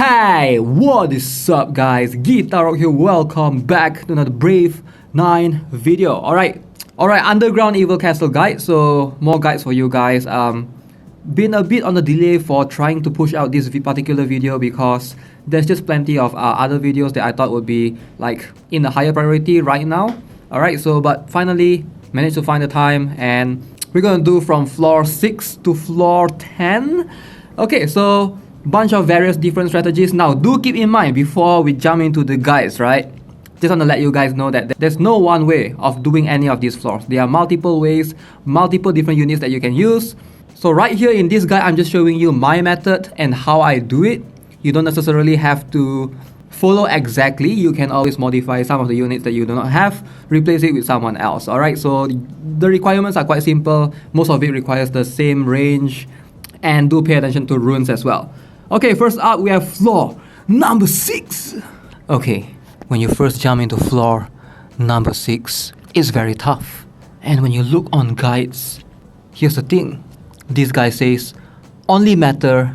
Hey, what is up guys? Guitar Rock here, welcome back to another Brave 9 video. Alright, Underground Evil Castle guide, so more guides for you guys. Been a bit on the delay for trying to push out this particular video because there's just plenty of other videos that I thought would be like in the higher priority right now. Alright, so but finally managed to find the time and we're gonna do from floor 6 to floor 10. Okay, so bunch of various different strategies. Now do keep in mind before we jump into the guides, right? Just want to let you guys know that there's no one way of doing any of these floors. There are multiple ways, multiple different units that you can use. So right here in this guide, I'm just showing you my method and how I do it. You don't necessarily have to follow exactly. You can always modify some of the units that you do not have, replace it with someone else. Alright, so the requirements are quite simple. Most of it requires the same range, and do pay attention to runes as well. Okay, first up we have floor number 6. Okay, when you first jump into floor number 6, it's very tough. And when you look on guides, here's the thing. This guy says, only matter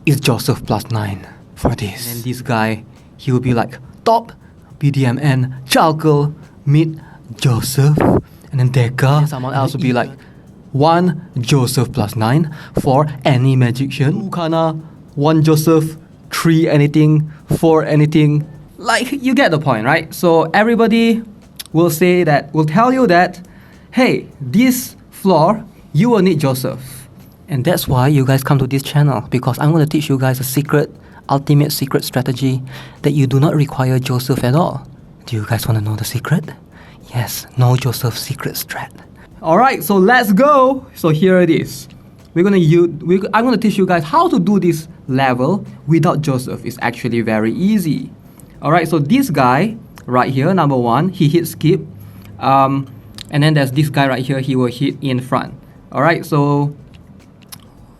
is Joseph +9 for this. And this guy, he will be like, top, BDMN, Chalkel, mid, Joseph, and then Deca. And someone else will be like, 1 Joseph +9 for any magician. Ukana, 1 Joseph, 3 anything, 4 anything. Like, you get the point, right? So everybody will say that, will tell you that, hey, this floor, you will need Joseph. And that's why you guys come to this channel, because I'm going to teach you guys a secret, ultimate secret strategy that you do not require Joseph at all. Do you guys want to know the secret? Yes, no Joseph secret strat. Alright, so let's go. So here it is. I'm gonna teach you guys how to do this level without Joseph. It's actually very easy. Alright, so this guy right here, number 1, he hit skip. And then there's this guy right here, he will hit in front. Alright, so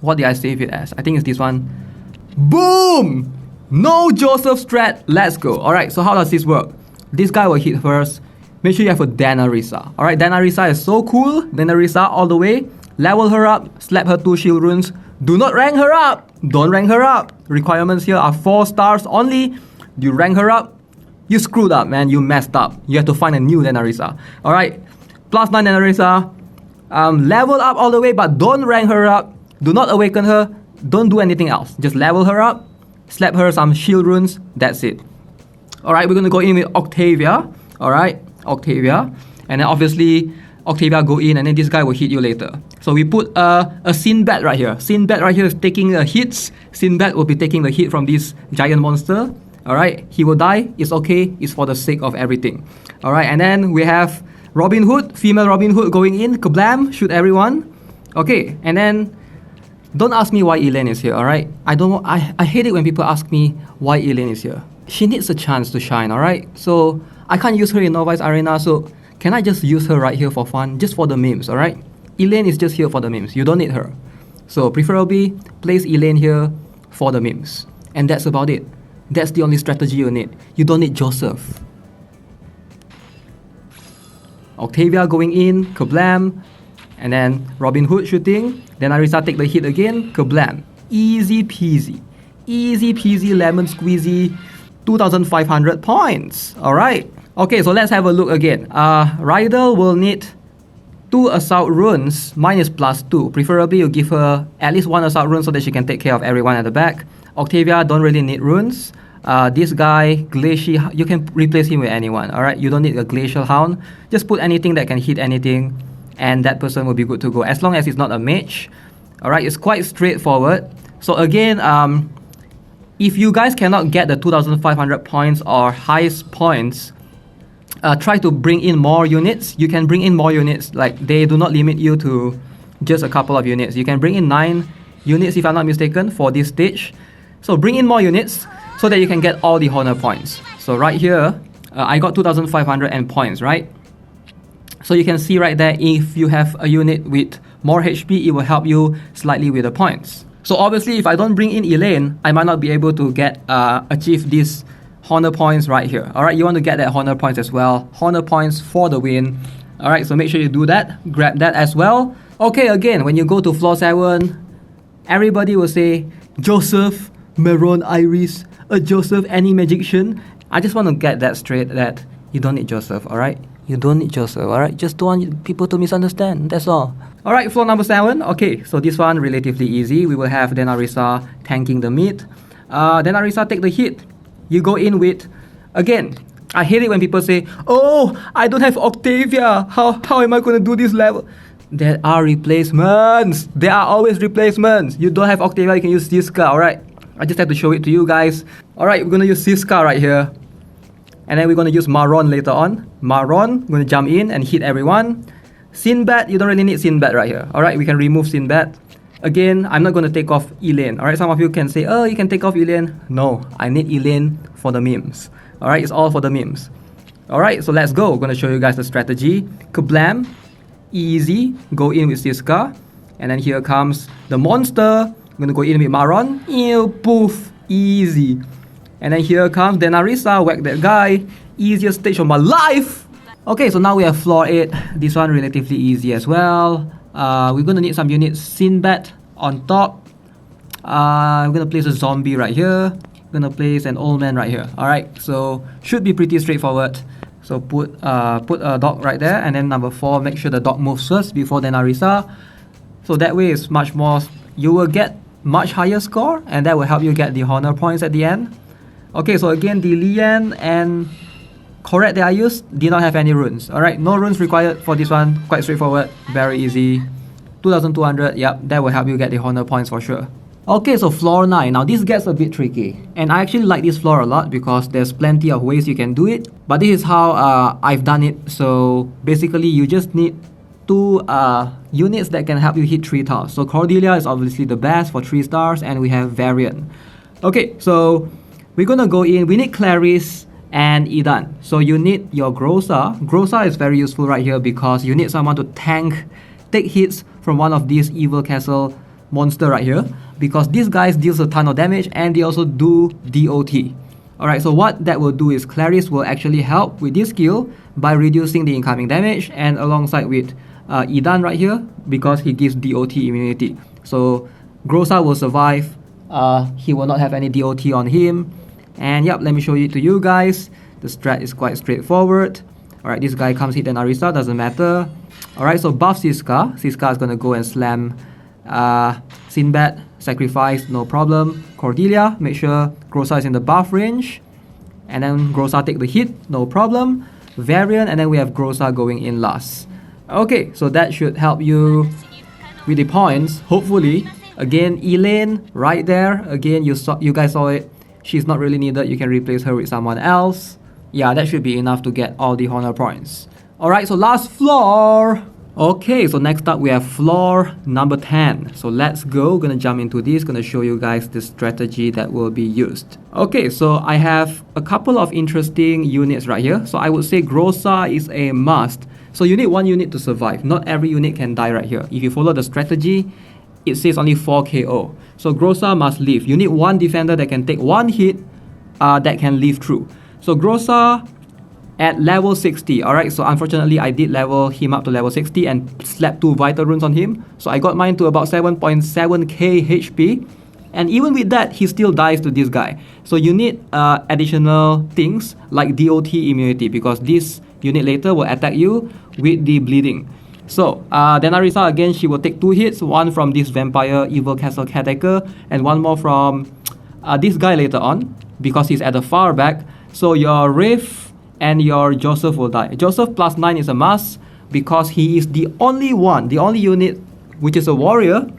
what did I save it as? I think it's this one. Boom! No Joseph strat. Let's go. Alright, so how does this work? This guy will hit first. Make sure you have a Danarisa. Alright, Danarisa is so cool. Danarisa all the way. Level her up, slap her 2 shield runes. Do not rank her up. Don't rank her up. Requirements here are 4 stars only. You rank her up, you screwed up, man. You messed up. You have to find a new Danarisa. Alright, +9 Danarisa. Level up all the way, but don't rank her up. Do not awaken her. Don't do anything else. Just level her up, slap her some shield runes. That's it. Alright, we're gonna go in with Octavia. Alright, Octavia. And then obviously Octavia go in and then this guy will hit you later. So we put a Sinbad right here. Sinbad right here is taking the hits. Sinbad will be taking the hit from this giant monster. Alright, he will die. It's okay. It's for the sake of everything. Alright, and then we have Robin Hood, female Robin Hood going in. Kablam, shoot everyone. Okay, and then don't ask me why Elaine is here, alright? I hate it when people ask me why Elaine is here. She needs a chance to shine, alright? So I can't use her in Novice Arena, so can I just use her right here for fun? Just for the memes, alright? Elaine is just here for the memes. You don't need her. So preferably, place Elaine here for the memes. And that's about it. That's the only strategy you need. You don't need Joseph. Octavia going in, kablam. And then Robin Hood shooting. Then Arisa take the hit again, kablam. Easy peasy. Easy peasy lemon squeezy. 2,500 points. Alright. Okay, so let's have a look again. Rydell will need 2 assault runes. Mine is +2. Preferably you give her at least 1 assault rune so that she can take care of everyone at the back. Octavia don't really need runes. This guy, Glacial, you can replace him with anyone. Alright, you don't need a Glacial Hound. Just put anything that can hit anything and that person will be good to go. As long as it's not a mage. Alright, it's quite straightforward. So again, if you guys cannot get the 2,500 points or highest points, try to bring in more units. You can bring in more units. Like, they do not limit you to just a couple of units. You can bring in 9 units if I'm not mistaken for this stage. So bring in more units so that you can get all the honor points. So right here, I got 2,500 points, right? So you can see right there, if you have a unit with more HP, it will help you slightly with the points. So obviously, if I don't bring in Elaine, I might not be able to get achieve this honor points right here. Alright, you want to get that honor points as well. Honor points for the win. Alright, so make sure you do that. Grab that as well. Okay, again, when you go to floor 7, everybody will say, Joseph, Maron, Iris, a Joseph, any magician. I just want to get that straight that you don't need Joseph, alright? You don't need Joseph, alright? Just don't want people to misunderstand, that's all. Alright, floor number 7. Okay, so this one relatively easy. We will have Denarisa tanking the mid. Denarisa take the hit. You go in with, again, I hate it when people say, oh, I don't have Octavia. How am I going to do this level? There are replacements. There are always replacements. You don't have Octavia, you can use Siska, alright? I just have to show it to you guys. Alright, we're going to use Siska right here. And then we're going to use Maron later on. Maron, we're going to jump in and hit everyone. Sinbad, you don't really need Sinbad right here. Alright, we can remove Sinbad. Again, I'm not going to take off Elaine. Alright, some of you can say, oh, you can take off Elaine. No, I need Elaine for the memes. Alright, it's all for the memes. Alright, so let's go. I'm going to show you guys the strategy. Kablam. Easy. Go in with Siska. And then here comes the monster. I'm going to go in with Maron. Ew, poof. Easy. And then here comes Denarisa. Whack that guy. Easiest stage of my life. Okay, so now we have floor 8. This one relatively easy as well. We're going to need some units. Sinbad on top. I'm going to place a zombie right here. I'm going to place an old man right here. Alright, so should be pretty straightforward. So put a dog right there. And then number 4, make sure the dog moves first before Denarisa. So that way it's much more, you will get much higher score. And that will help you get the honor points at the end. Okay, so again, the Lian and Correct that I used did not have any runes. Alright, no runes required for this one. Quite straightforward, very easy. 2200, yep, that will help you get the honor points for sure. Okay, so floor 9. Now this gets a bit tricky. And I actually like this floor a lot because there's plenty of ways you can do it. But this is how I've done it. So basically you just need 2 units that can help you hit 3 tiles. So Cordelia is obviously the best for 3 stars, and we have Varian. Okay, so we're gonna go in. We need Clarice and Idan. So you need your Grossa. Grossa is very useful right here because you need someone to take hits from one of these evil castle monster right here, because these guys deals a ton of damage and they also do DOT. Alright, so what that will do is Clarice will actually help with this skill by reducing the incoming damage, and alongside with Idan right here because he gives DOT immunity. So Grossa will survive. He will not have any DOT on him. And yep, let me show it to you guys. The strat is quite straightforward. Alright, this guy comes hit Denarisa, doesn't matter. Alright, so buff Siska. Siska is gonna go and slam Sinbad, sacrifice, no problem. Cordelia, make sure Grossa is in the buff range. And then Grossa take the hit, no problem. Varian, and then we have Grossa going in last. Okay, so that should help you with the points, hopefully. Again, Elaine, right there. Again, you guys saw it. She's not really needed, you can replace her with someone else. Yeah, that should be enough to get all the honor points. Alright, so last floor. Okay, so next up we have floor number 10. So let's go, gonna jump into this, gonna show you guys the strategy that will be used. Okay, so I have a couple of interesting units right here. So I would say Grossa is a must. So you need 1 unit to survive. Not every unit can die right here. If you follow the strategy, it says only 4 KO. So Grossa must live. You need 1 defender that can take 1 hit that can live through. So Grossa at level 60. Alright, so unfortunately I did level him up to level 60 and slapped 2 vital runes on him. So I got mine to about 7.7k HP. And even with that, he still dies to this guy. So you need additional things like DOT immunity, because this unit later will attack you with the bleeding. So, Denarisa again, she will take 2 hits, 1 from this vampire evil castle caretaker, and 1 more from this guy later on, because he's at the far back. So your Wraith and your Joseph will die. Joseph plus 9 is a must, because he is the only unit, which is a warrior,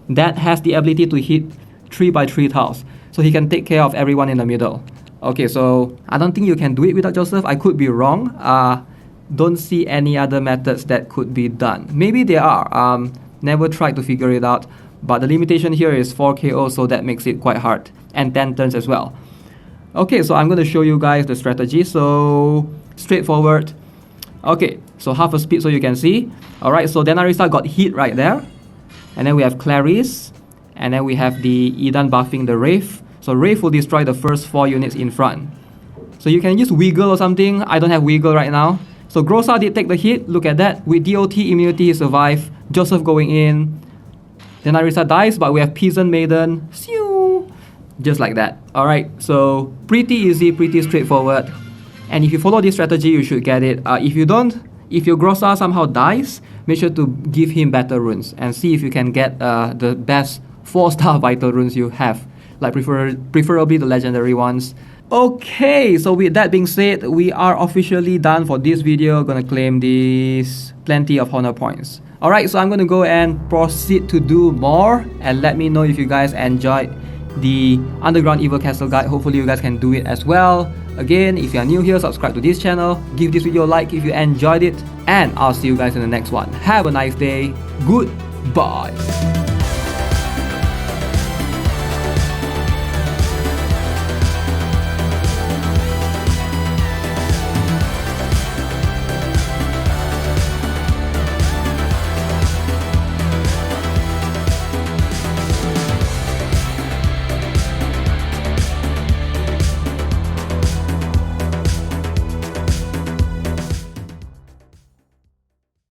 that has the ability to hit 3x3 tiles. So he can take care of everyone in the middle. Okay, so I don't think you can do it without Joseph. I could be wrong. Don't see any other methods that could be done. Maybe there are. Never tried to figure it out. But the limitation here is 4 KO, so that makes it quite hard. And 10 turns as well. Okay, so I'm going to show you guys the strategy. So, straightforward. Okay, so half a speed so you can see. Alright, so Denarisa got hit right there. And then we have Clarice. And then we have the Idan buffing the Wraith. So Wraith will destroy the first 4 units in front. So you can use Wiggle or something. I don't have Wiggle right now. So Grossa did take the hit, look at that. With DOT immunity, he survived. Joseph going in. Denarisa dies, but we have Peasant Maiden. just like that. Alright, so pretty easy, pretty straightforward. And if you follow this strategy, you should get it. If you don't, if your Grossa somehow dies, make sure to give him better runes and see if you can get the best 4-star vital runes you have, like preferably the legendary ones. Okay, so with that being said, we are officially done for this video. Gonna claim these plenty of honor points. Alright, so I'm gonna go and proceed to do more, and let me know if you guys enjoyed the Underground Evil Castle guide. Hopefully you guys can do it as well. Again, if you are new here, subscribe to this channel, give this video a like if you enjoyed it, and I'll see you guys in the next one. Have a nice day. Goodbye.